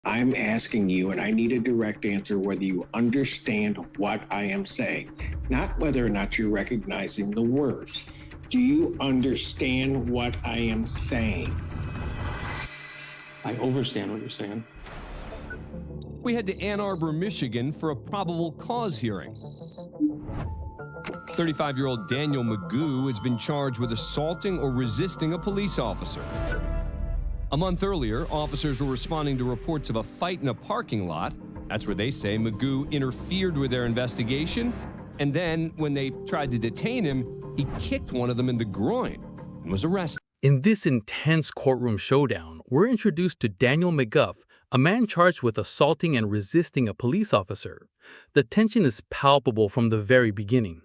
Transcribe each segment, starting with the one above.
I'm asking you, and I need a direct answer, whether you understand what I am saying, not whether or not you're recognizing the words. Do you understand what I am saying? I understand what you're saying. We head to Ann Arbor, Michigan for a probable cause hearing. 35-year-old Daniel McGough has been charged with assaulting or resisting a police officer. A month earlier, officers were responding to reports of a fight in a parking lot. That's where they say McGough interfered with their investigation. And then, when they tried to detain him, he kicked one of them in the groin and was arrested. In this intense courtroom showdown, we're introduced to Daniel McGough, a man charged with assaulting and resisting a police officer. The tension is palpable from the very beginning.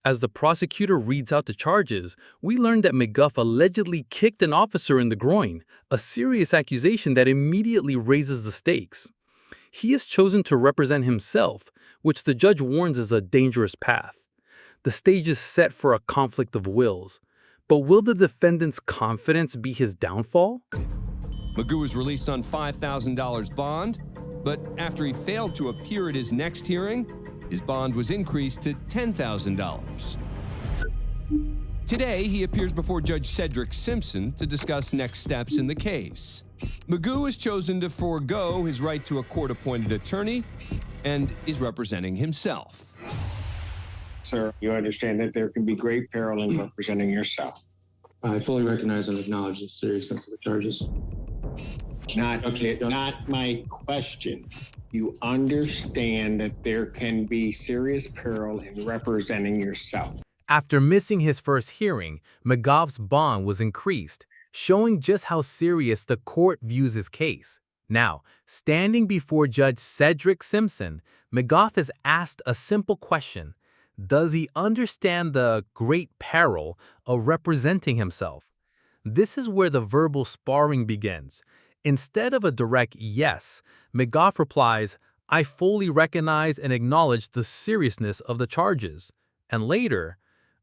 As the prosecutor reads out the charges, we learn that McGough allegedly kicked an officer in the groin, a serious accusation that immediately raises the stakes. He has chosen to represent himself, which the judge warns is a dangerous path. The stage is set for a conflict of wills. But will the defendant's confidence be his downfall? McGough was released on $5,000 bond, but after he failed to appear at his next hearing, his bond was increased to $10,000. Today, he appears before Judge Cedric Simpson to discuss next steps in the case. McGough has chosen to forego his right to a court-appointed attorney and is representing himself. Sir, you understand that there can be great peril in representing yourself. I fully recognize and acknowledge the seriousness of the charges. Not my question. You understand that there can be serious peril in representing yourself. After missing his first hearing, McGough's bond was increased, showing just how serious the court views his case. Now, standing before Judge Cedric Simpson, McGough is asked a simple question. Does he understand the great peril of representing himself? This is where the verbal sparring begins. Instead of a direct yes, McGough replies, "I fully recognize and acknowledge the seriousness of the charges." And later,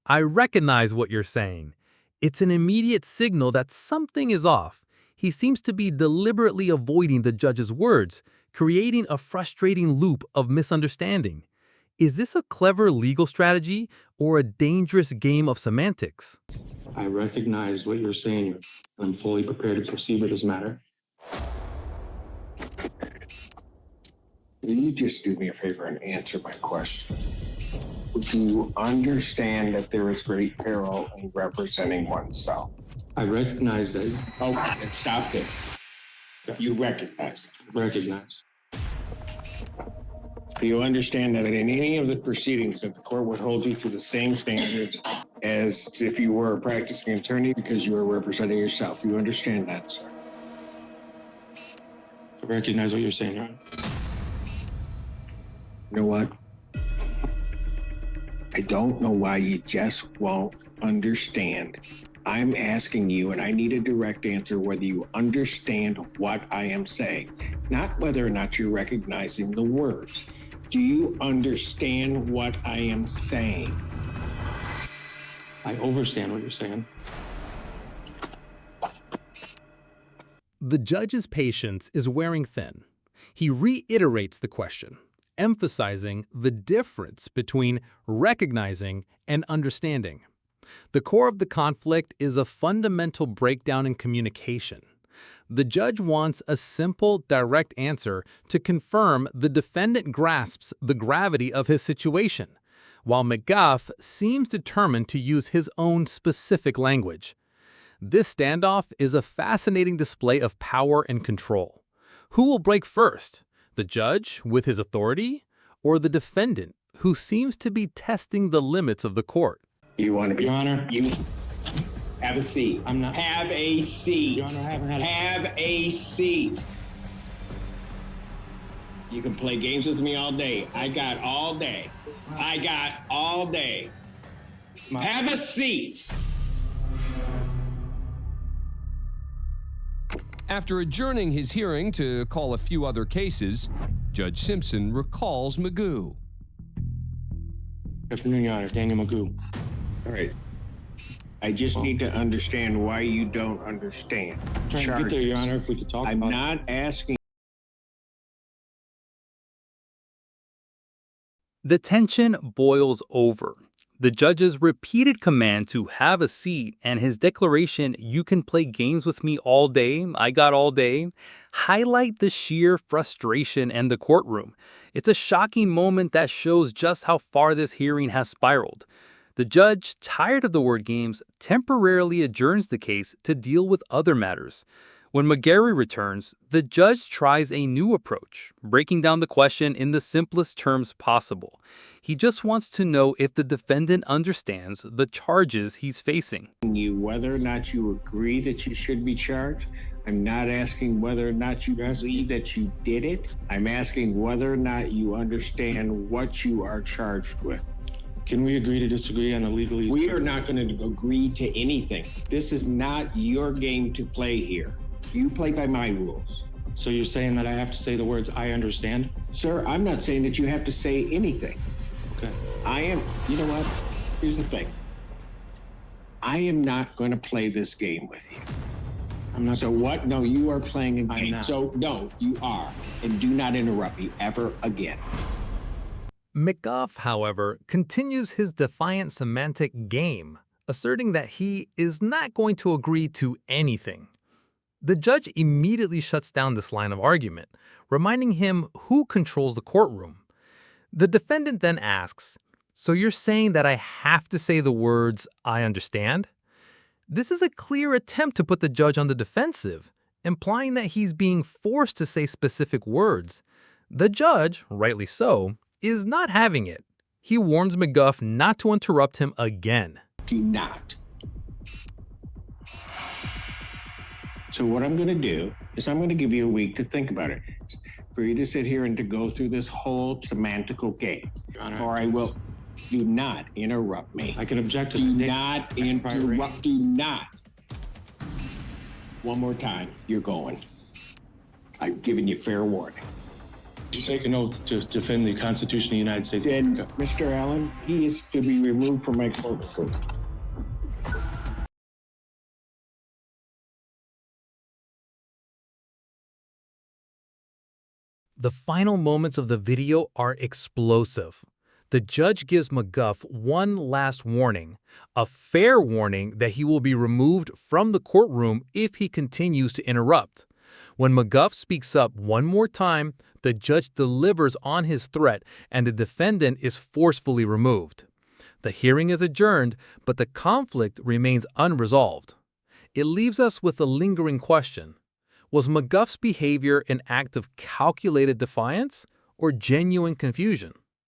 "I recognize what you're saying." It's an immediate signal that something is off. He seems to be deliberately avoiding the judge's words, creating a frustrating loop of misunderstanding. Is this a clever legal strategy or a dangerous game of semantics? I recognize what you're saying. I'm fully prepared to proceed with this matter. Will you just do me a favor and answer my question? Do you understand that there is great peril in representing oneself? I recognize that. Okay, then stop there. You recognize it. Recognize. Do you understand that in any of the proceedings that the court would hold you to the same standards as if you were a practicing attorney because you are representing yourself? You understand that, sir? I recognize what you're saying, Your Honor. You know what? I don't know why you just won't understand. I'm asking you, and I need a direct answer, whether you understand what I am saying, not whether or not you're recognizing the words. Do you understand what I am saying? I understand what you're saying. The judge's patience is wearing thin. He reiterates the question, emphasizing the difference between recognizing and understanding. The core of the conflict is a fundamental breakdown in communication. The judge wants a simple, direct answer to confirm the defendant grasps the gravity of his situation, while McGough seems determined to use his own specific language. This standoff is a fascinating display of power and control. Who will break first? The judge, with his authority, or the defendant, who seems to be testing the limits of the court? You want to be... Your Honor. You have a seat. I'm not... Have a seat. Your Honor, I haven't had... Have a seat. You can play games with me all day. I got all day. I got all day. Have a seat. After adjourning his hearing to call a few other cases, Judge Simpson recalls McGough. Good afternoon, Your Honor. Daniel McGough. All right. I just need to understand why you don't understand. Trying to get there, Your Honor, if we could talk I'm about it. not asking The tension boils over. The judge's repeated command to have a seat and his declaration, "You can play games with me all day, I got all day," highlight the sheer frustration in the courtroom. It's a shocking moment that shows just how far this hearing has spiraled. The judge, tired of the word games, temporarily adjourns the case to deal with other matters. When McGarry returns, the judge tries a new approach, breaking down the question in the simplest terms possible. He just wants to know if the defendant understands the charges he's facing. You whether or not you agree that you should be charged. I'm not asking whether or not you believe that you did it. I'm asking whether or not you understand what you are charged with. Can we agree to disagree on the legalese? We are not going to agree to anything. This is not your game to play here. You play by my rules. So you're saying that I have to say the words, "I understand"? Sir, I'm not saying that you have to say anything. Okay. You know what? Here's the thing. I am not going to play this game with you. I'm not. So what? No, you are playing a I'm game. not. So no, you are. And do not interrupt me ever again. McGough, however, continues his defiant semantic game, asserting that he is not going to agree to anything. The judge immediately shuts down this line of argument, reminding him who controls the courtroom. The defendant then asks, "So you're saying that I have to say the words, 'I understand'?" This is a clear attempt to put the judge on the defensive, implying that he's being forced to say specific words. The judge, rightly so, is not having it. He warns McGough not to interrupt him again. Do not. So what I'm going to do is I'm going to give you a week to think about it, for you to sit here and to go through this whole semantical game. Your Honor, Or I will. Do not interrupt me. I can object to Do the not interrupt. Do not. One more time, you're going. I've given you fair warning. You take an oath to defend the Constitution of the United States. And Mr. Allen, he is to be removed from my courtroom. The final moments of the video are explosive. The judge gives McGough one last warning, a fair warning that he will be removed from the courtroom if he continues to interrupt. When McGough speaks up one more time, the judge delivers on his threat and the defendant is forcefully removed. The hearing is adjourned, but the conflict remains unresolved. It leaves us with a lingering question. Was McGough's behavior an act of calculated defiance or genuine confusion?